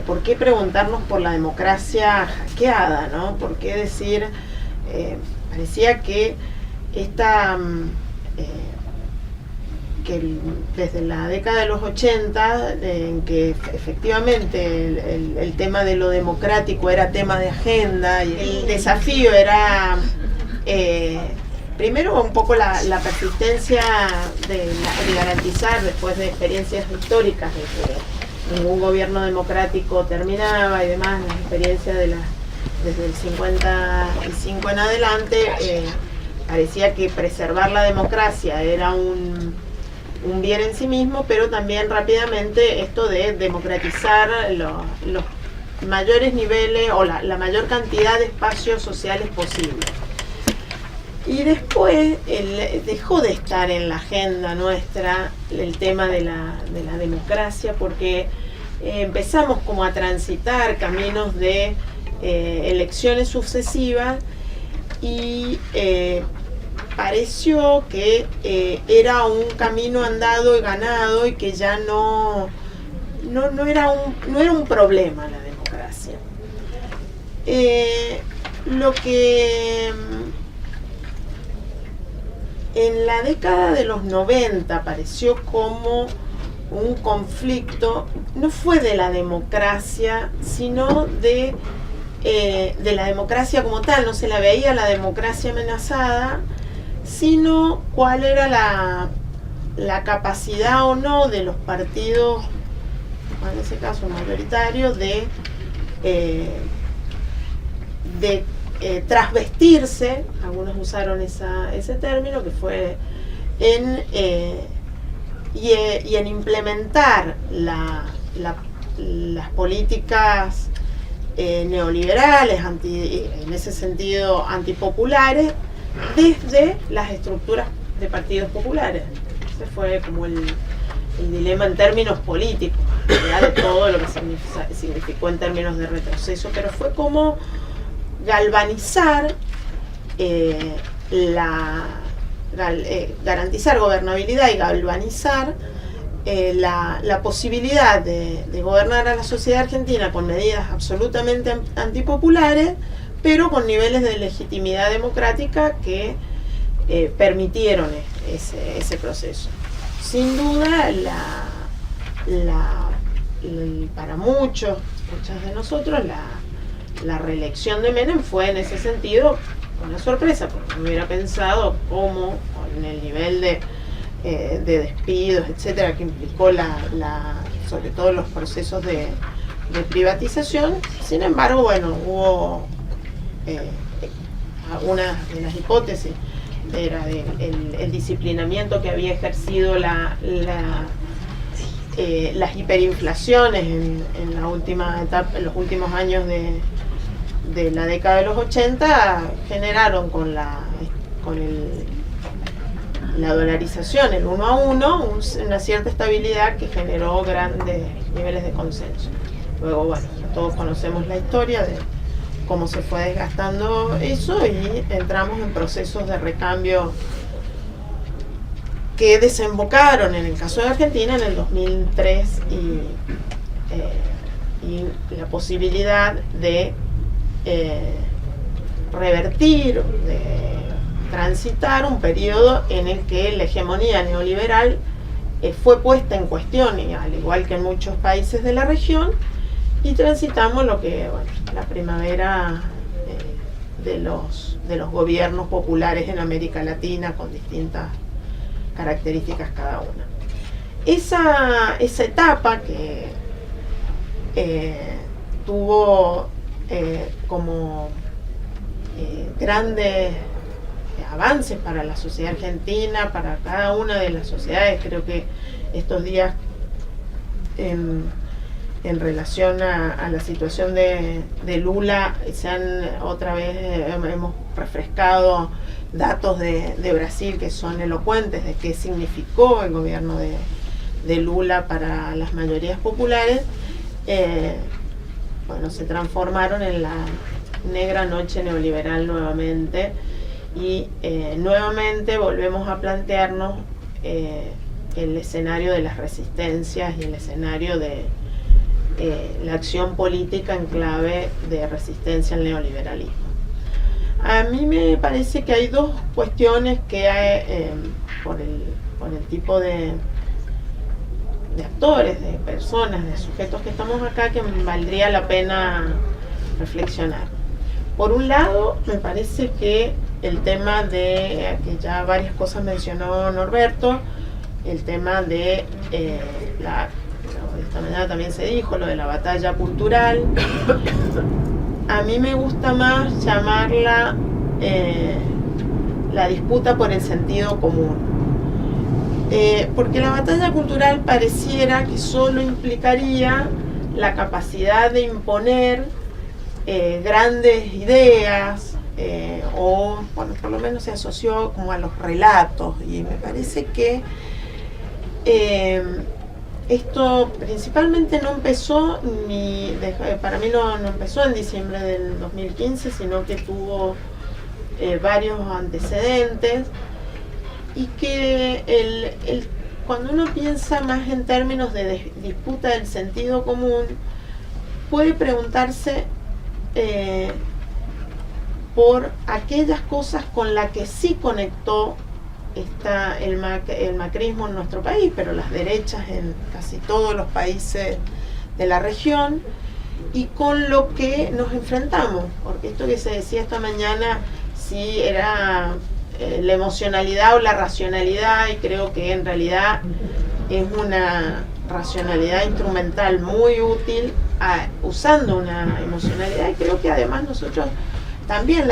¿por qué preguntarnos por la democracia hackeada, ¿no? ¿Por qué decir, parecía que desde la década de los 80, en que efectivamente el tema de lo democrático era tema de agenda, y el desafío era primero un poco la persistencia de garantizar, después de experiencias históricas de que ningún gobierno democrático terminaba y demás, la experiencia desde el 55 en adelante, parecía que preservar la democracia era un bien en sí mismo, pero también rápidamente esto de democratizar los mayores niveles o la mayor cantidad de espacios sociales posibles. Y después dejó de estar en la agenda nuestra el tema de la democracia, porque empezamos como a transitar caminos de elecciones sucesivas y pareció que era un camino andado y ganado y que ya no era un problema la democracia. Lo que en la década de los 90 apareció como un conflicto, no fue de la democracia, sino de la democracia como tal. No se la veía la democracia amenazada, sino cuál era la capacidad o no de los partidos, en ese caso mayoritarios, de trasvestirse, algunos usaron ese término, que fue y en implementar las políticas neoliberales, en ese sentido antipopulares, desde las estructuras de partidos populares. Ese fue como el dilema en términos políticos, de todo lo que significó en términos de retroceso, pero fue como galvanizar, garantizar gobernabilidad y galvanizar la posibilidad de gobernar a la sociedad argentina con medidas absolutamente antipopulares, pero con niveles de legitimidad democrática que permitieron ese proceso. Sin duda, para muchas de nosotros, la reelección de Menem fue en ese sentido una sorpresa, porque no hubiera pensado cómo, con el nivel de despidos, etcétera, que implicó sobre todo los procesos de privatización. Sin embargo, bueno, hubo una de las hipótesis era el disciplinamiento que había ejercido las hiperinflaciones en la última etapa, en los últimos años de la década de los 80, generaron con la dolarización, el 1 a 1, una cierta estabilidad que generó grandes niveles de consenso. Luego, bueno, todos conocemos la historia de cómo se fue desgastando eso y entramos en procesos de recambio que desembocaron, en el caso de Argentina, en el 2003 y la posibilidad de revertir, de transitar un periodo en el que la hegemonía neoliberal fue puesta en cuestión, y al igual que en muchos países de la región, y transitamos lo que, bueno, la primavera de los gobiernos populares en América Latina, con distintas características cada una. Esa etapa que tuvo como grandes avances para la sociedad argentina, para cada una de las sociedades. Creo que estos días, en relación a la situación de Lula, otra vez hemos refrescado datos de Brasil que son elocuentes de qué significó el gobierno de Lula para las mayorías populares. Bueno, se transformaron en la negra noche neoliberal nuevamente, y nuevamente volvemos a plantearnos el escenario de las resistencias y el escenario la acción política en clave de resistencia al neoliberalismo. A mí me parece que hay dos cuestiones que hay, por el tipo de actores, de personas, de sujetos que estamos acá, que valdría la pena reflexionar. Por un lado, me parece que el tema de, que ya varias cosas mencionó Norberto, el tema de de esta mañana también se dijo, lo de la batalla cultural. A mí me gusta más llamarla la disputa por el sentido común. Porque la batalla cultural pareciera que solo implicaría la capacidad de imponer grandes ideas, o bueno, por lo menos se asoció como a los relatos, y me parece que esto principalmente no empezó para mí no empezó en diciembre del 2015, sino que tuvo varios antecedentes, y que cuando uno piensa más en términos de disputa del sentido común, puede preguntarse por aquellas cosas con las que sí conectó el macrismo en nuestro país, pero las derechas en casi todos los países de la región, y con lo que nos enfrentamos, porque esto que se decía esta mañana, si era la emocionalidad o la racionalidad, y creo que en realidad es una racionalidad instrumental muy útil usando una emocionalidad, y creo que además nosotros también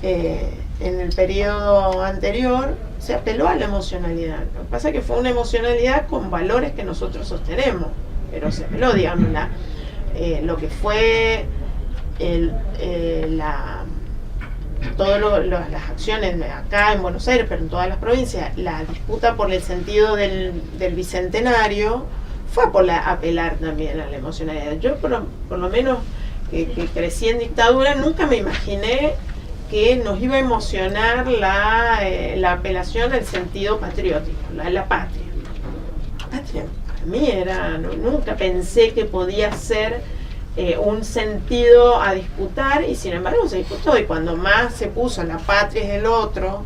en el periodo anterior se apeló a la emocionalidad. Lo que pasa es que fue una emocionalidad con valores que nosotros sostenemos, pero se apeló, digamos, lo que fue todas las acciones acá en Buenos Aires, pero en todas las provincias, la disputa por el sentido del bicentenario fue por apelar también a la emocionalidad. Yo por lo menos que crecí en dictadura, nunca me imaginé que nos iba a emocionar la apelación al sentido patriótico, la patria. La patria para mí nunca pensé que podía ser un sentido a disputar, y sin embargo se disputó, y cuando más se puso la patria es el otro,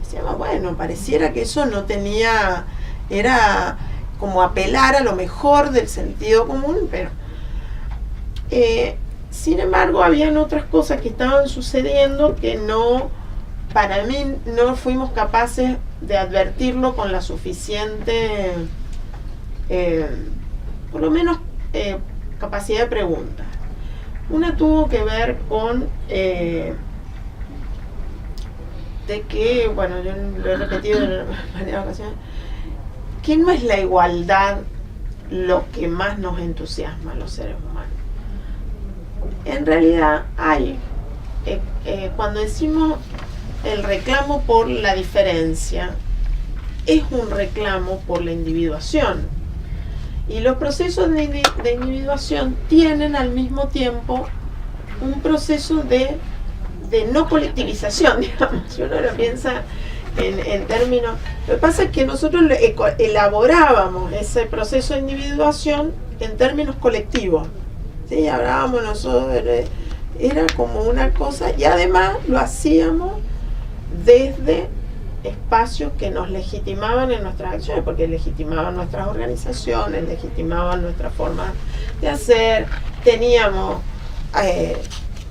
decíamos, bueno, pareciera que eso no tenía, era como apelar a lo mejor del sentido común, pero sin embargo habían otras cosas que estaban sucediendo que para mí no fuimos capaces de advertirlo con la suficiente por lo menos capacidad de pregunta. Una tuvo que ver con de que, bueno, yo lo he repetido en varias ocasiones, que no es la igualdad lo que más nos entusiasma a los seres humanos. En realidad hay, cuando decimos el reclamo por la diferencia, es un reclamo por la individuación. Y los procesos de individuación tienen al mismo tiempo un proceso de no colectivización, digamos, si uno lo piensa en términos. Lo que pasa es que nosotros elaborábamos ese proceso de individuación en términos colectivos. ¿Sí? Hablábamos nosotros, era como una cosa, y además lo hacíamos desde espacios que nos legitimaban en nuestras acciones, porque legitimaban nuestras organizaciones, legitimaban nuestra forma de hacer. Teníamos,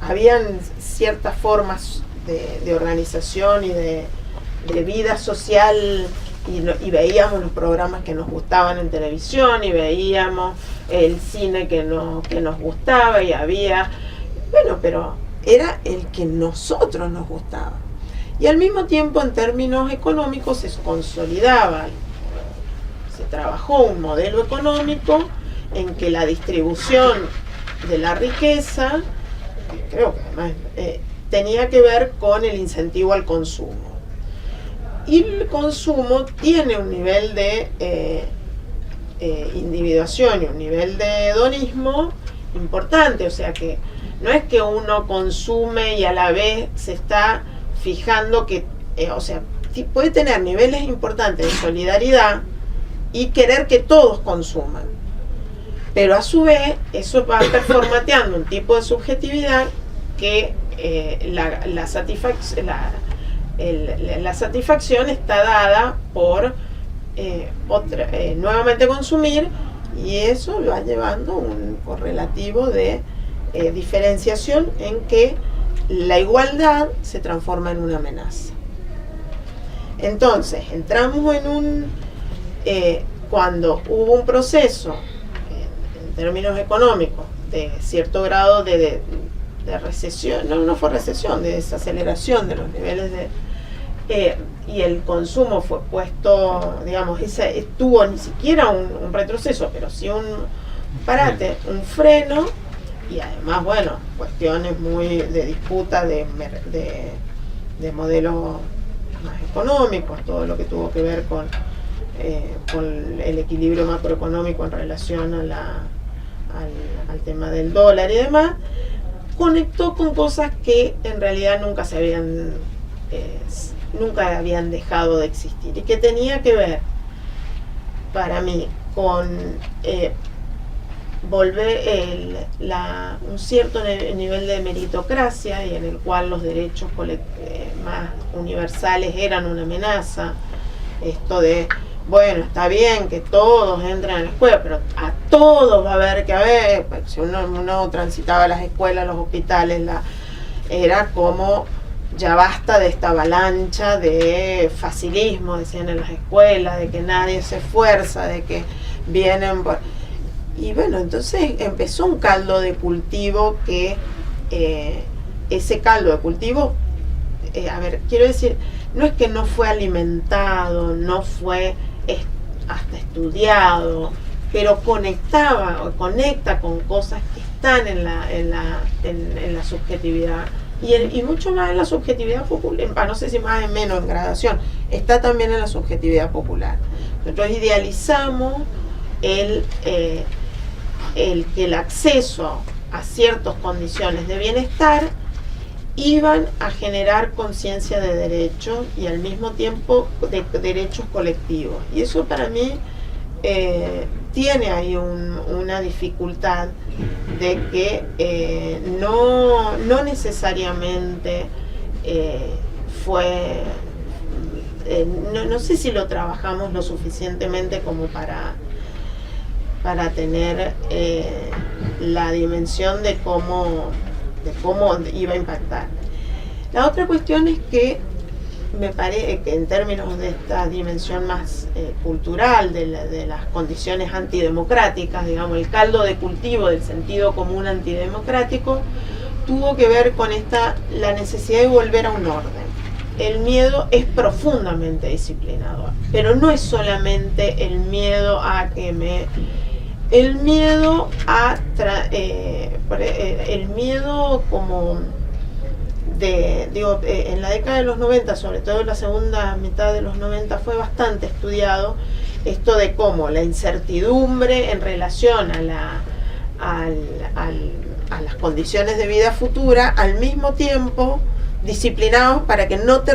habían ciertas formas de organización y de vida social, y veíamos los programas que nos gustaban en televisión, y veíamos el cine que nos gustaba, y había, bueno, pero era el que nosotros nos gustaba. Y al mismo tiempo, en términos económicos, se consolidaba, se trabajó un modelo económico en que la distribución de la riqueza, creo que además tenía que ver con el incentivo al consumo. Y el consumo tiene un nivel de individuación y un nivel de hedonismo importante, o sea que no es que uno consume y a la vez se está fijando que, o sea, puede tener niveles importantes de solidaridad y querer que todos consuman. Pero a su vez, eso va performateando un tipo de subjetividad que la satisfacción está dada por nuevamente consumir, y eso va llevando un correlativo de diferenciación en que la igualdad se transforma en una amenaza. Entonces, entramos en un... cuando hubo un proceso, en términos económicos, de cierto grado de recesión, no fue recesión, de desaceleración de los niveles y el consumo fue puesto, digamos, tuvo ni siquiera un retroceso, pero sí un parate, un freno, y además, bueno, cuestiones muy de disputa de modelos más económicos, todo lo que tuvo que ver con el equilibrio macroeconómico en relación al tema del dólar y demás, conectó con cosas que en realidad nunca habían dejado de existir, y que tenía que ver, para mí, con volver un cierto nivel de meritocracia, y en el cual los derechos más universales eran una amenaza. Esto de, bueno, está bien que todos entren a la escuela, pero a todos va a haber que haber, si uno transitaba las escuelas, los hospitales, era como, ya basta de esta avalancha de facilismo, decían en las escuelas, de que nadie se esfuerza, de que vienen y bueno, entonces empezó un caldo de cultivo que ese caldo de cultivo, quiero decir, no es que no fue alimentado, no fue hasta estudiado, pero conecta con cosas que están en la subjetividad, y mucho más en la subjetividad popular, no sé si más o menos en gradación, está también en la subjetividad popular. Nosotros idealizamos el que el acceso a ciertas condiciones de bienestar iban a generar conciencia de derechos, y al mismo tiempo de derechos colectivos. Y eso para mí tiene ahí una dificultad de que no necesariamente fue... no sé si lo trabajamos lo suficientemente como para tener la dimensión de cómo iba a impactar. La otra cuestión es que me parece que en términos de esta dimensión más cultural de las condiciones antidemocráticas, digamos, el caldo de cultivo del sentido común antidemocrático tuvo que ver con la necesidad de volver a un orden. El miedo es profundamente disciplinador, pero no es solamente el miedo a que el miedo como en la década de los 90, sobre todo en la segunda mitad de los 90, fue bastante estudiado esto de cómo la incertidumbre en relación a las condiciones de vida futura, al mismo tiempo disciplinados para que no te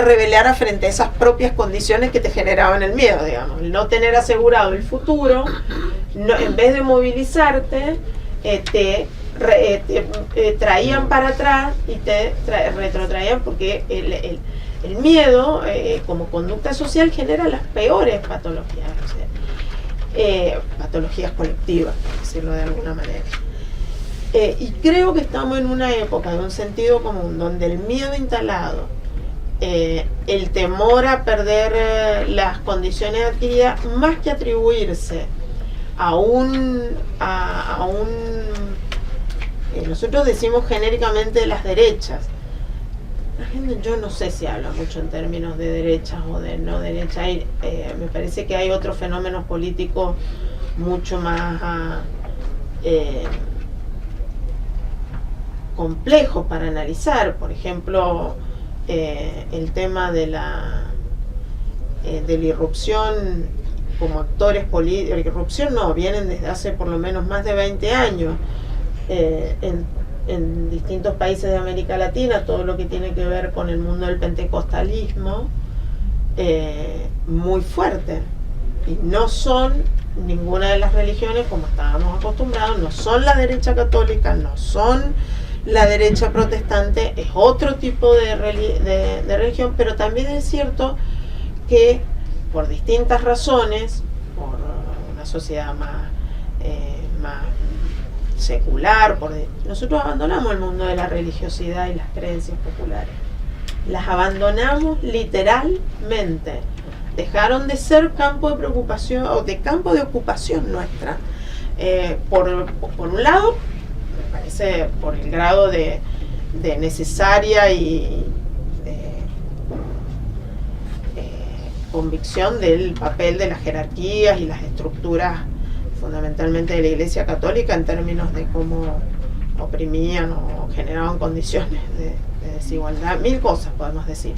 rebelaras frente a esas propias condiciones que te generaban el miedo, digamos. El no tener asegurado el futuro, en vez de movilizarte, te traían para atrás y te retrotraían, porque el miedo como conducta social genera las peores patologías, patologías colectivas, por decirlo de alguna manera. Y creo que estamos en una época de un sentido común donde el miedo instalado, el temor a perder las condiciones adquiridas, más que atribuirse nosotros decimos genéricamente las derechas. La gente, yo no sé si habla mucho en términos de derechas o de no derechas. Me parece que hay otros fenómenos políticos mucho más complejos para analizar. Por ejemplo, el tema de la irrupción como actores políticos. Irrupción no, vienen desde hace por lo menos más de 20 años en distintos países de América Latina, todo lo que tiene que ver con el mundo del pentecostalismo, muy fuerte, y no son ninguna de las religiones, como estábamos acostumbrados, no son la derecha católica, no son la derecha protestante, es otro tipo de religión, pero también es cierto que por distintas razones, por una sociedad más secular, nosotros abandonamos el mundo de la religiosidad y las creencias populares. Las abandonamos literalmente. Dejaron de ser campo de preocupación o de campo de ocupación nuestra. Por un lado, me parece por el grado de necesaria y convicción del papel de las jerarquías y las estructuras fundamentalmente de la Iglesia Católica en términos de cómo oprimían o generaban condiciones de desigualdad, mil cosas podemos decir.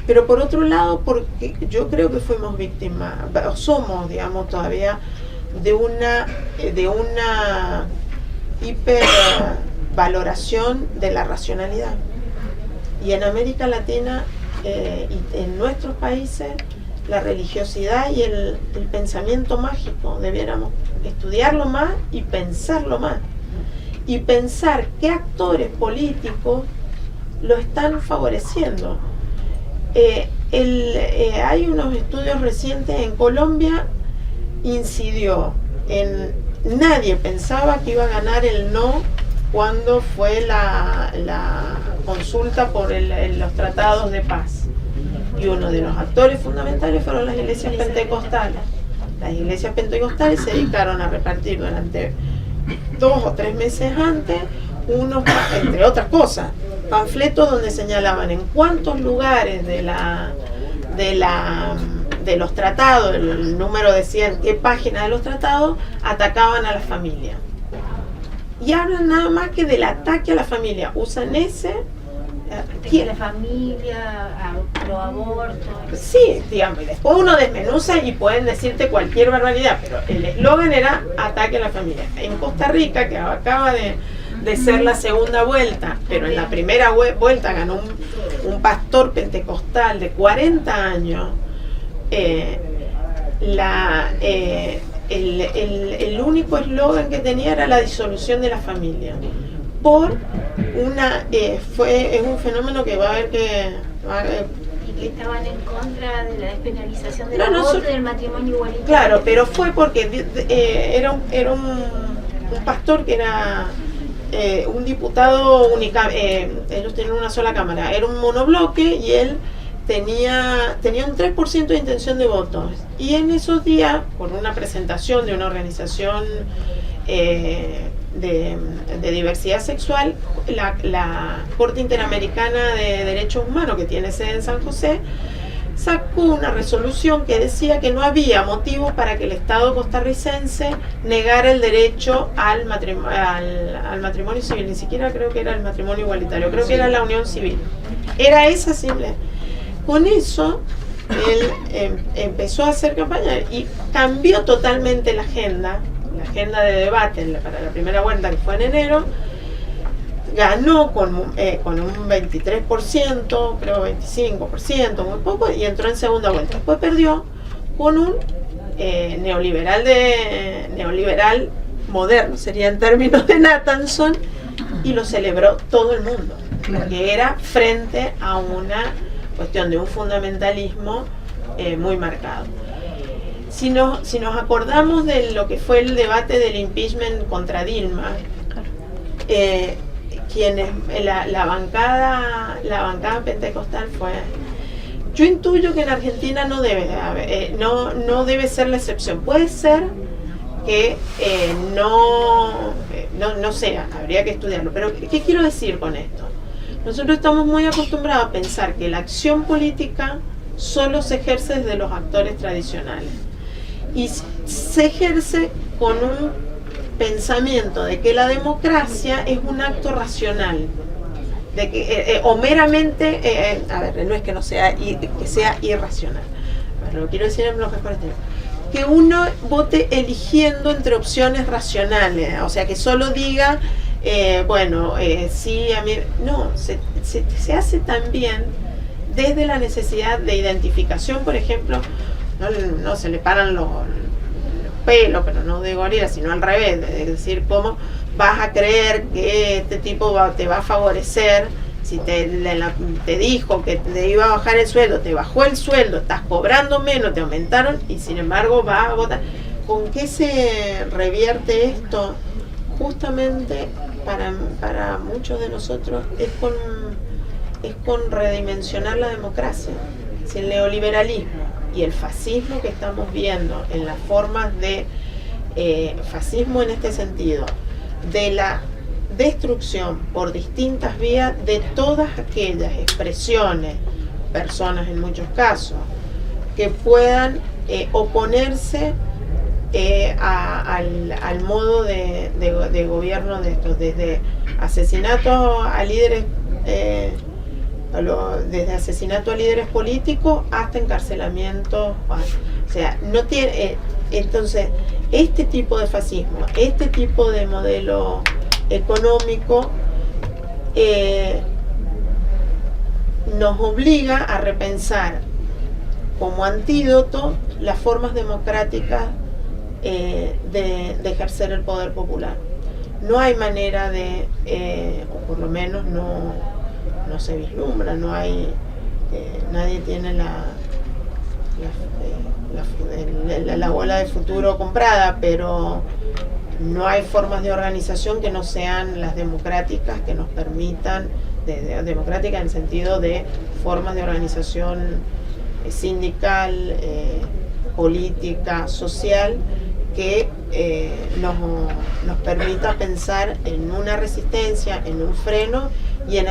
Pero por otro lado, porque yo creo que fuimos víctimas, o somos, digamos, todavía de una hipervaloración de la racionalidad. Y en América Latina y en nuestros países, la religiosidad y el pensamiento mágico, debiéramos estudiarlo más y pensarlo más. Y pensar qué actores políticos lo están favoreciendo. Hay unos estudios recientes en Colombia, incidió en... Nadie pensaba que iba a ganar el no cuando fue la consulta por los tratados de paz. Y uno de los actores fundamentales fueron las iglesias pentecostales. Las iglesias pentecostales se dedicaron a repartir durante 2 o 3 meses antes unos, entre otras cosas, panfletos donde señalaban en cuántos lugares de los tratados, el número decían qué página de los tratados atacaban a la familia. Y hablan nada más que del ataque a la familia. Usan ese ataque a la familia, pro aborto. Sí, digamos, y después uno desmenuza y pueden decirte cualquier barbaridad, pero el eslogan era ataque a la familia. En Costa Rica, que acaba de ser la segunda vuelta, pero en la primera vuelta ganó un pastor pentecostal de 40 años, el único eslogan que tenía era la disolución de la familia. Por una es un fenómeno que va a haber que y que estaban en contra de la despenalización del aborto y del matrimonio igualitario. Claro, pero fue porque era un pastor que era un diputado ellos tenían una sola cámara, era un monobloque y él tenía un 3% de intención de votos. Y en esos días, por una presentación de una organización de diversidad sexual, la Corte Interamericana de Derechos Humanos, que tiene sede en San José, sacó una resolución que decía que no había motivo para que el Estado costarricense negara el derecho al matrimonio civil. Ni siquiera creo que era el matrimonio igualitario, creo que era la unión civil. Era esa simple. Con eso él empezó a hacer campaña y cambió totalmente la agenda de debate para la primera vuelta, que fue en enero. Ganó con un 23%, creo 25%, muy poco, y entró en segunda vuelta. Después perdió con un neoliberal moderno, sería en términos de Nathanson, y lo celebró todo el mundo, porque era frente a una cuestión de un fundamentalismo muy marcado. Si nos acordamos de lo que fue el debate del impeachment contra Dilma, la bancada pentecostal fue... Yo intuyo que en Argentina no debe ser la excepción. Puede ser que no sea, habría que estudiarlo. Pero ¿qué quiero decir con esto? Nosotros estamos muy acostumbrados a pensar que la acción política solo se ejerce desde los actores tradicionales. Y se ejerce con un pensamiento de que la democracia es un acto racional, de que o meramente no es que no sea que sea irracional, pero lo quiero decir en los mejores términos, que uno vote eligiendo entre opciones racionales, o sea que solo diga sí, a mí no, se hace también desde la necesidad de identificación. Por ejemplo, no se le paran los pelo, pero no de gorila, sino al revés, de decir, ¿cómo vas a creer que este tipo te va a favorecer? Si te dijo que te iba a bajar el sueldo, te bajó el sueldo, estás cobrando menos, te aumentaron y sin embargo vas a votar. ¿Con qué se revierte esto? Justamente para muchos de nosotros es con redimensionar la democracia. Si el neoliberalismo y el fascismo que estamos viendo en las formas de fascismo en este sentido, de la destrucción por distintas vías de todas aquellas expresiones, personas en muchos casos, que puedan oponerse al modo de gobierno de estos, desde asesinatos a líderes desde asesinato a líderes políticos hasta encarcelamientos. O sea, no tiene entonces este tipo de fascismo, este tipo de modelo económico nos obliga a repensar como antídoto las formas democráticas de ejercer el poder popular. No hay manera de, o por lo menos no se vislumbra, no hay, nadie tiene la bola de futuro comprada, pero no hay formas de organización que no sean las democráticas, que nos permitan, democrática en el sentido de formas de organización sindical, política, social, que nos permita pensar en una resistencia, en un freno y en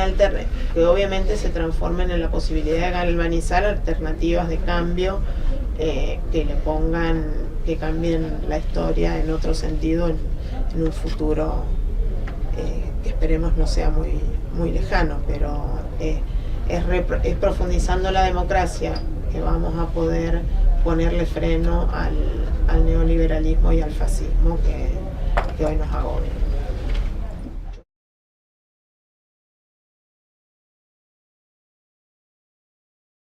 que obviamente se transformen en la posibilidad de galvanizar alternativas de cambio que cambien la historia en otro sentido en un futuro que esperemos no sea muy lejano, pero es profundizando la democracia que vamos a poder ponerle freno al neoliberalismo y al fascismo que hoy nos agobia.